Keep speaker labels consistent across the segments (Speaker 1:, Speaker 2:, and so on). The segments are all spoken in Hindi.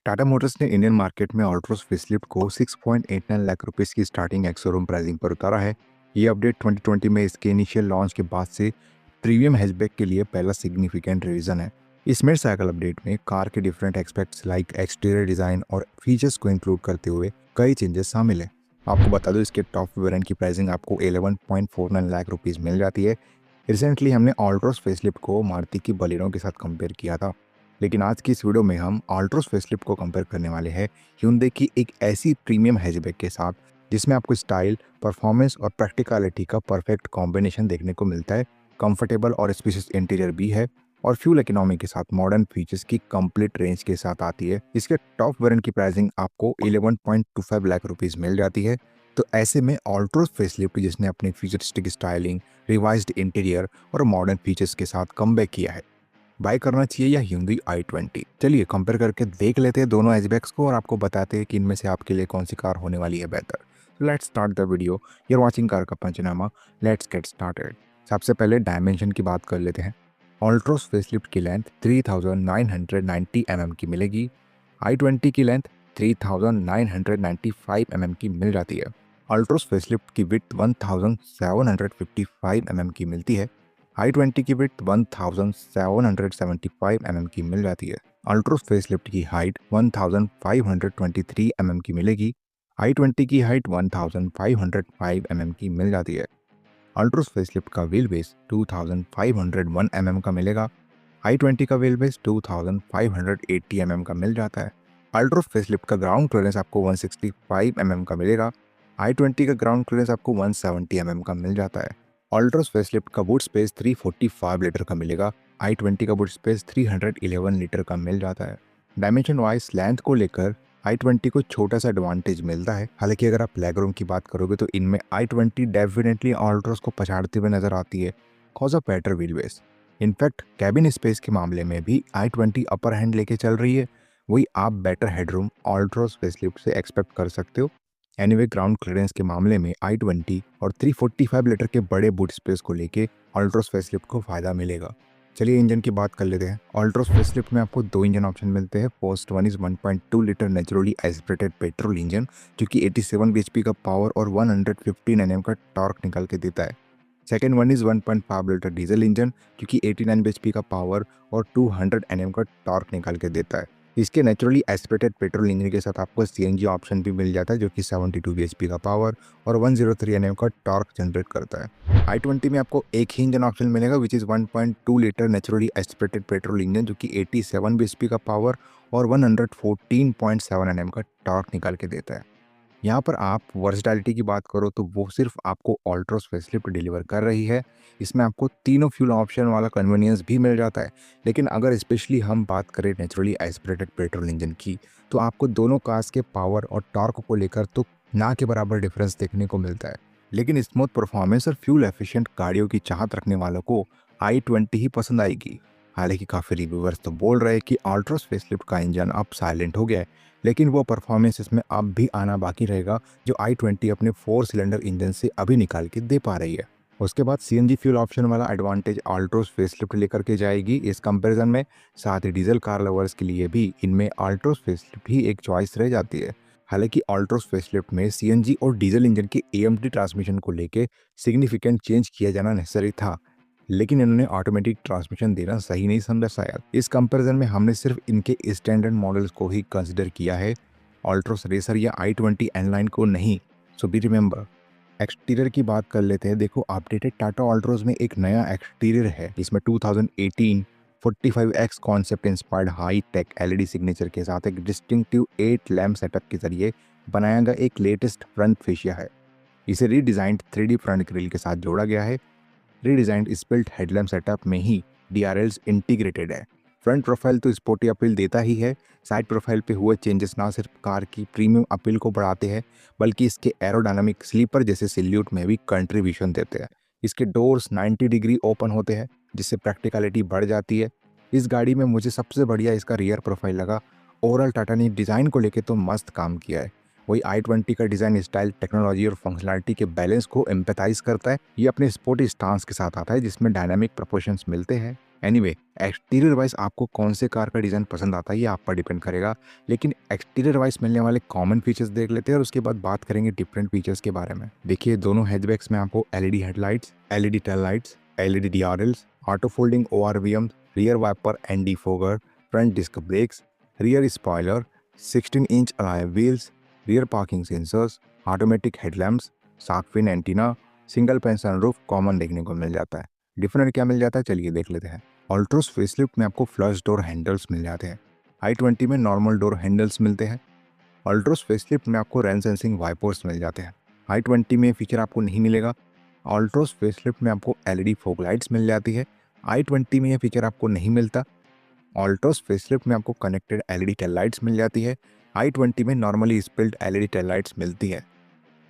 Speaker 1: टाटा मोटर्स ने इंडियन मार्केट में ऑल्ट्रोस फेसलिफ्ट को 6.89 लाख रुपए की स्टार्टिंग एक्स शोरूम प्राइसिंग पर उतारा है। ये अपडेट 2020 में इसके इनिशियल लॉन्च के बाद से प्रीमियम हैचबैक के लिए पहला सिग्निफिकेंट रिवीजन है। इस मिड साइकिल अपडेट में कार के different aspects like exterior design और फीचर्स को इंक्लूड करते हुए कई चेंजेस शामिल है। आपको बता दो, इसके टॉप वेरिएंट की प्राइसिंग आपको 11.49 लाख रुपीज़ मिल जाती है। रिसेंटली हमने ऑल्ट्रोस फेसलिफ्ट को मारुति की बलेनो के साथ कंपेयर किया था, लेकिन आज की इस वीडियो में हम ऑल्ट्रोस फेसलिफ्ट को कंपेयर करने वाले हैं hyundai की एक ऐसी प्रीमियम हैचबैक के साथ जिसमें आपको स्टाइल, परफॉर्मेंस और प्रैक्टिकलिटी का परफेक्ट कॉम्बिनेशन देखने को मिलता है। कंफर्टेबल और स्पेशियस इंटीरियर भी है और फ्यूल इकोनॉमी के साथ मॉडर्न फीचर्स की कंप्लीट रेंज के साथ आती है। इसके टॉप वेरिएंट की प्राइसिंग आपको 11.25 लाख रुपीज़ मिल जाती है। तो ऐसे में ऑल्ट्रोस फेसलिफ्ट जिसने अपनी फ्यूचरिस्टिक स्टाइलिंग, रिवाइज्ड इंटीरियर और मॉडर्न फीचर्स के साथ कमबैक किया है, बाय करना चाहिए या Hyundai i20? चलिए कंपेयर करके देख लेते हैं दोनों हैचबैक्स को और आपको बताते हैं कि इनमें से आपके लिए कौन सी कार होने वाली है बेहतर। Let's start the video. Your watching car का पंचनामा। Let's get started. सबसे पहले डायमेंशन की बात कर लेते हैं। ऑल्ट्रोस फेसलिफ्ट की लेंथ 3990 mm की मिलेगी। i20 की लेंथ 3995 mm की मिल जाती है। ऑल्ट्रोस फेसलिफ्ट की विड्थ 1755 mm की मिलती है। i20 की विड्थ 1775 mm की मिल जाती है। अल्ट्रोस फेसलिफ्ट की हाइट 1523 mm की मिलेगी। i20 की हाइट 1505 mm की मिल जाती है। अल्ट्रोस फेसलिफ्ट का व्हील बेस 2501 mm का मिलेगा। i20 का व्हील बेस 2580 mm का मिल जाता है। अल्ट्रोस फेसलिफ्ट का ग्राउंड क्लियरेंस आपको 165 mm का मिलेगा। i20 का ग्राउंड क्लियरेंस आपको 170 mm का मिल जाता है। ऑल्ट्रोस फेसलिफ्ट का बूट स्पेस 345 लीटर का मिलेगा। i20 का बूट स्पेस 311 लीटर का मिल जाता है। डायमेंशन वाइज लेंथ को लेकर i20 को छोटा सा एडवांटेज मिलता है। हालांकि अगर आप लेग रूम की बात करोगे तो इनमें i20 डेफिनेटली ऑल्ट्रोस को पछाड़ते हुए नजर आती है cause of better wheel base. In fact cabin space के मामले में भी i20 अपर हैंड लेके चल रही है। वही आप बेटर हेडरूम ऑल्ट्रोस फेसलिफ्ट से एक्सपेक्ट कर सकते हो। एनीवे ग्राउंड क्लियरेंस के मामले में i20 और 345 लीटर के बड़े बूट स्पेस को लेके ऑल्ट्रोस फेसलिफ्ट को फायदा मिलेगा। चलिए इंजन की बात कर लेते हैं। ऑल्ट्रोस फेसलिफ्ट में आपको दो इंजन ऑप्शन मिलते हैं। First one is 1.2 litre naturally aspirated petrol engine जो कि 87 bhp का पावर और 115 Nm का टॉर्क निकाल के देता है। Second one is 1.5 litre diesel engine जो कि 89 bhp का पावर और 200 Nm का टॉर्क निकाल के देता है। इसके नेचुरली एस्पिरेटेड पेट्रोल इंजन के साथ आपको सीएनजी ऑप्शन भी मिल जाता है जो कि 72 bhp का पावर और 103 Nm का टॉर्क जनरेट करता है। i20 में आपको एक ही इंजन ऑप्शन मिलेगा which is 1.2 litre naturally aspirated petrol engine जो कि 87 bhp का पावर और 114.7 Nm का टॉर्क निकाल के देता है। यहाँ पर आप वर्सटैलिटी की बात करो तो वो सिर्फ आपको ऑल्ट्रोस फेसलिफ्ट डिलीवर कर रही है। इसमें आपको तीनों फ्यूल ऑप्शन वाला कन्वीनियंस भी मिल जाता है। लेकिन अगर स्पेशली हम बात करें नेचुरली एस्पिरेटेड पेट्रोल इंजन की तो आपको दोनों कार्स के पावर और टॉर्क को लेकर तो ना के बराबर डिफरेंस देखने को मिलता है। लेकिन स्मूथ परफॉर्मेंस और फ्यूल एफिशिएंट गाड़ियों की चाहत रखने वालों को i20 ही पसंद आएगी। हालांकि काफ़ी रिव्यूअर्स तो बोल रहे हैं कि ऑल्ट्रोस फेसलिफ्ट का इंजन अब साइलेंट हो गया है, लेकिन वो परफॉर्मेंस इसमें अब भी आना बाकी रहेगा जो i20 अपने 4 सिलेंडर इंजन से अभी निकाल के दे पा रही है। उसके बाद सीएनजी फ्यूल ऑप्शन वाला एडवांटेज ऑल्ट्रोस फेसलिफ्ट लेकर के जाएगी इस कंपैरिजन में। साथ ही डीजल कार लवर्स के लिए भी इनमें ऑल्ट्रोस फेसलिफ्ट ही एक चॉइस रह जाती है। हालांकि ऑल्ट्रोस फेसलिफ्ट में सीएनजी और डीजल इंजन के एएमटी ट्रांसमिशन को लेके सिग्निफिकेंट चेंज किया जाना नेसेसरी था, लेकिन इन्होंने ऑटोमेटिक ट्रांसमिशन देना सही नहीं समझा शायद। इस कंपैरिजन में हमने सिर्फ इनके स्टैंडर्ड मॉडल्स को ही कंसिडर किया है, ऑल्ट्रोस रेसर या i20 N-Line को नहीं। सो बी रिमेंबर। एक्सटीरियर की बात कर लेते हैं। देखो, अपडेटेड टाटा ऑल्ट्रोस में एक नया एक्सटीरियर है। इसमें 2018 45X concept inspired high tech LED signature के साथ एक डिस्टिंक्टिव 8 लैम्प सेटअप के जरिए बनाया गया एक लेटेस्ट फ्रंट फेशिया है। इसे रीडिजाइंड 3D फ्रंट ग्रिल के साथ जोड़ा गया है। रीडिजाइंड स्पिल्ट हेडलैम्प सेटअप में ही DRLs इंटीग्रेटेड है। फ्रंट प्रोफाइल तो स्पोर्टी अपील देता ही है। साइड प्रोफाइल पे हुए चेंजेस ना सिर्फ कार की प्रीमियम अपील को बढ़ाते हैं बल्कि इसके एरोडायनामिक स्लीपर जैसे सिल्यूट में भी कंट्रीब्यूशन देते हैं। इसके डोर्स 90 डिग्री ओपन होते हैं जिससे प्रैक्टिकलिटी बढ़ जाती है। इस गाड़ी में मुझे सबसे बढ़िया इसका रियर प्रोफाइल लगा। ओवरऑल टाटा ने डिज़ाइन को लेके तो मस्त काम किया है। वही i20 का डिज़ाइन स्टाइल, टेक्नोलॉजी और फंक्शनलिटी के बैलेंस को एम्पैथाइज करता है। ये अपने स्पोर्टी स्टांस के साथ आता है जिसमें डायनामिक प्रोपोर्शंस मिलते हैं। एनीवे एक्सटीरियर वाइज आपको कौन से कार का डिज़ाइन पसंद आता है ये आप पर डिपेंड करेगा, लेकिन एक्सटीरियर वाइज मिलने वाले कॉमन फीचर्स देख लेते हैं और उसके बाद बात करेंगे डिफरेंट फीचर्स के बारे में। देखिए दोनों हैचबैक्स में आपको LED headlights, LED tail lights, LED DRLs, auto folding ORVM, rear wiper and defogger, front disc brakes, rear spoiler, 16 inch alloy wheels, rear parking sensors, automatic headlamps, shark fin antenna, single pane sunroof common देखने को मिल जाता है। डिफरेंट क्या मिल जाता है चलिए देख लेते हैं। ऑल्ट्रोस फेसलिफ्ट में आपको फ्लश डोर हैंडल्स मिल जाते हैं। i20 में नॉर्मल डोर हैंडल्स मिलते हैं। ऑल्ट्रोस फेसलिफ्ट में आपको रेन सेंसिंग वाइपर्स मिल जाते हैं। i20 में फीचर आपको नहीं मिलेगा। ऑल्ट्रोस फेसलिफ्ट में आपको एलईडी फॉग लाइट्स मिल जाती है। i20 में यह फीचर आपको नहीं मिलता। ऑल्ट्रोस फेसलिफ्ट में आपको कनेक्टेड एलईडी टेल लाइट्स मिल जाती है। i20 में normally split LED tail lights मिलती है।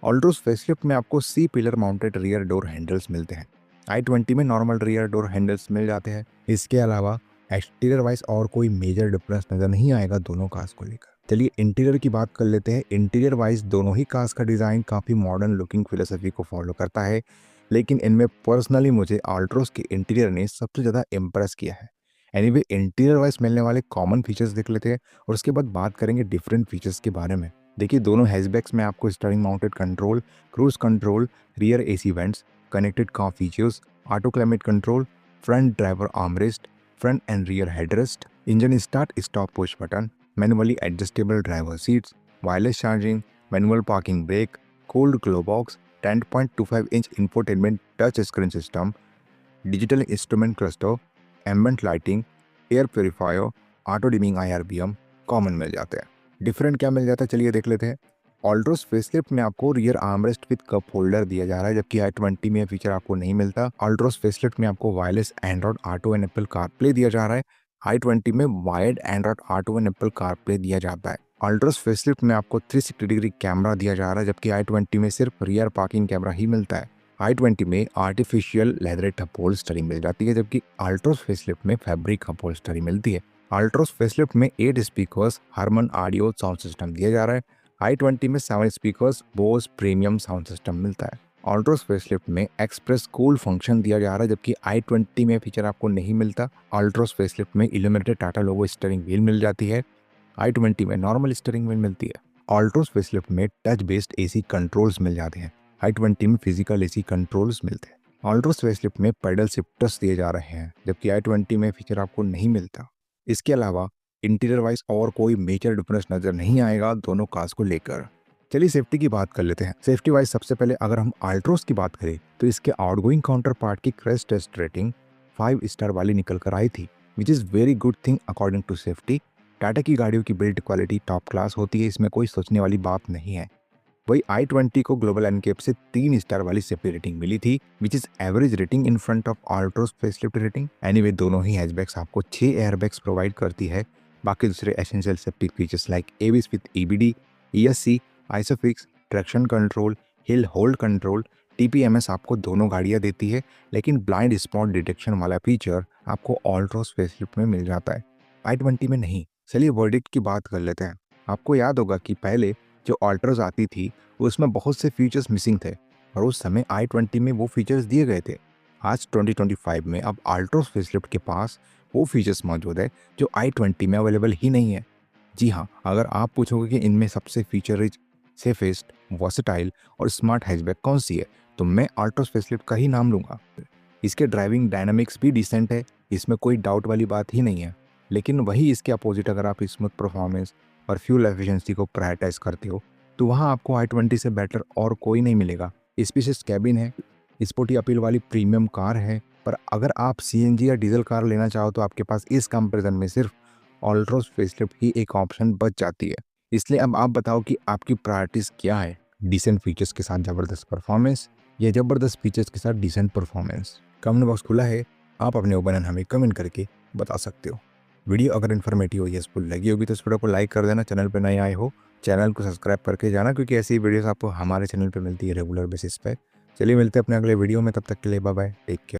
Speaker 1: ऑल्ट्रोस फेसलिफ्ट में आपको C pillar mounted rear door handles मिलते हैं। i20 में नॉर्मल रियर डोर हैंडल्स मिल जाते हैं। इसके अलावा एक्सटीरियर वाइज और कोई मेजर डिफरेंस नज़र नहीं आएगा दोनों कार्स को लेकर। चलिए इंटीरियर की बात कर लेते हैं। इंटीरियर वाइज दोनों ही कार्स का डिज़ाइन काफ़ी मॉडर्न लुकिंग फिलोसफी को फॉलो करता है, लेकिन इनमें पर्सनली मुझे ऑल्ट्रोस के इंटीरियर ने सबसे ज़्यादा इम्प्रेस किया है। एनीवे इंटीरियर वाइज मिलने वाले कॉमन फीचर्स देख लेते हैं और उसके बाद बात करेंगे डिफरेंट फीचर्स के बारे में। देखिए दोनों हैचबैक्स में आपको steering mounted control, cruise control, rear AC vents, connected car features, auto climate control, front driver armrest, front and rear headrest, engine start stop push button, manually adjustable driver seats, wireless charging, manual parking brake, cooled glove box, 10.25 inch infotainment touch screen system, digital instrument cluster, ambient lighting, air purifier, auto dimming IRBM common मिल जाते हैं। डिफरेंट क्या मिल जाता है चलिए देख लेते हैं। ऑल्ट्रोस फेसलिफ्ट में आपको rear armrest with cup holder दिया जा रहा है, जबकि i20 में फीचर आपको नहीं मिलता। ऑल्ट्रोस फेसलिफ्ट में आपको wireless Android auto and Apple CarPlay दिया जा रहा है। i20 में wired Android auto and Apple CarPlay दिया जाता है। ऑल्ट्रोस फेसलिफ्ट में आपको 360 डिग्री कैमरा दिया जा रहा है, जबकि i20 में सिर्फ रियर पार्किंग कैमरा ही मिलता है। i20 में आर्टिफिशियल लेदरेट अपहोल्स्टरी मिल जाती है, जबकि ऑल्ट्रोस फेसलिफ्ट में फैब्रिक अपहोल्स्टरी मिलती है। ऑल्ट्रोस फेसलिफ्ट में 8 speakers Harman audio sound system दिया जा रहा है। i20 में 7 speakers Bose premium sound system मिलता है। ऑल्ट्रोस फेसलिफ्ट में एक्सप्रेस कूल फंक्शन दिया जा रहा है, जबकि i20 में फीचर आपको नहीं मिलता। ऑल्ट्रोस फेसलिफ्ट में इल्यूमिनेटेड टाटा लोगो स्टीयरिंग व्हील मिल जाती है। i20 में नॉर्मल स्टीयरिंग व्हील मिलती है। ऑल्ट्रोस फेसलिफ्ट में टच बेस्ड एसी कंट्रोल्स मिल जाते हैं। i20 में फिजिकल एसी कंट्रोल्स मिलते हैं। ऑल्ट्रोस फेसलिफ्ट में पैडल शिफ्टर्स दिए जा रहे हैं, जबकि i20 में फीचर आपको नहीं मिलता। इसके अलावा इंटीरियर वाइज और कोई मेजर डिफरेंस नजर नहीं आएगा दोनों कार्स को लेकर। चलिए सेफ्टी की बात कर लेते हैं। सेफ्टी वाइज सबसे पहले अगर हम ऑल्ट्रोस की बात करें तो इसके आउटगोइंग काउंटर पार्ट की क्रैश टेस्ट रेटिंग 5 स्टार वाली निकल कर आई थी, which is very good thing according to safety. Tata की गाड़ियों की बिल्ड क्वालिटी टॉप क्लास होती है, इसमें कोई सोचने वाली बात नहीं है। वही i20 को ग्लोबल एनकेप से 3 स्टार वाली सेफ्टी रेटिंग मिली थी, which is average rating in front of Altroz facelift rating. Anyway दोनों ही हैचबैक्स आपको 6 एयरबैग्स प्रोवाइड करती है। बाकी दूसरे essential safety features like ABS with EBD, ESC, isofix, traction control, hill hold control, TPMS आपको दोनों गाड़ियां देती है, लेकिन ब्लाइंड स्पॉट डिटेक्शन वाला फीचर आपको ऑल्ट्रोस फेसलिफ्ट में मिल जाता है, i20 में नहीं। चलिए वर्डिक्ट की बात कर लेते हैं। आपको याद होगा कि पहले जो ऑल्ट्रोस आती थी उसमें बहुत से फीचर्स मिसिंग थे और उस समय i20 में वो फीचर्स दिए गए थे। आज 2025 में अब ऑल्ट्रोस फेसलिफ्ट के पास वो फीचर्स मौजूद है जो i20 में अवेलेबल ही नहीं है। जी हाँ, अगर आप पूछोगे कि इनमें सबसे फीचर रिच, सेफेस्ट, वर्सेटाइल और स्मार्ट हैचबैक कौन सी है, तो मैं ऑल्ट्रोस फेसलिफ्ट का ही नाम लूँगा। इसके ड्राइविंग डायनामिक्स भी डिसेंट है, इसमें कोई डाउट वाली बात ही नहीं है। लेकिन वही इसके अपोजिट अगर आप स्मूथ परफॉर्मेंस और फ्यूल एफिशिएंसी को प्रायोरिटाइज करते हो तो वहाँ आपको i20 से बेटर और कोई नहीं मिलेगा। स्पेशियस कैबिन है, स्पोर्टी अपील वाली प्रीमियम कार है, पर अगर आप CNG या डीजल कार लेना चाहो तो आपके पास इस कंपैरिजन में सिर्फ ऑल्ट्रोस फेसलिफ्ट ही एक ऑप्शन बच जाती है। इसलिए अब आप बताओ कि आपकी प्रायोरिटीज क्या है, डिसेंट फीचर्स के साथ ज़बरदस्त परफॉर्मेंस या ज़बरदस्त फीचर्स के साथ डिसेंट परफॉर्मेंस? कमेंट बॉक्स खुला है, आप अपने ओपिनियन हमें कमेंट करके बता सकते हो। वीडियो अगर इन्फॉर्मेटिव और यूजफुल लगी होगी तो इस वीडियो को लाइक कर देना। चैनल पर नए आए हो चैनल को सब्सक्राइब करके जाना, क्योंकि ऐसी वीडियोस आपको हमारे चैनल पे मिलती है रेगुलर बेसिस पे। चलिए मिलते हैं अपने अगले वीडियो में, तब तक के लिए बाय बाय, टेक केयर।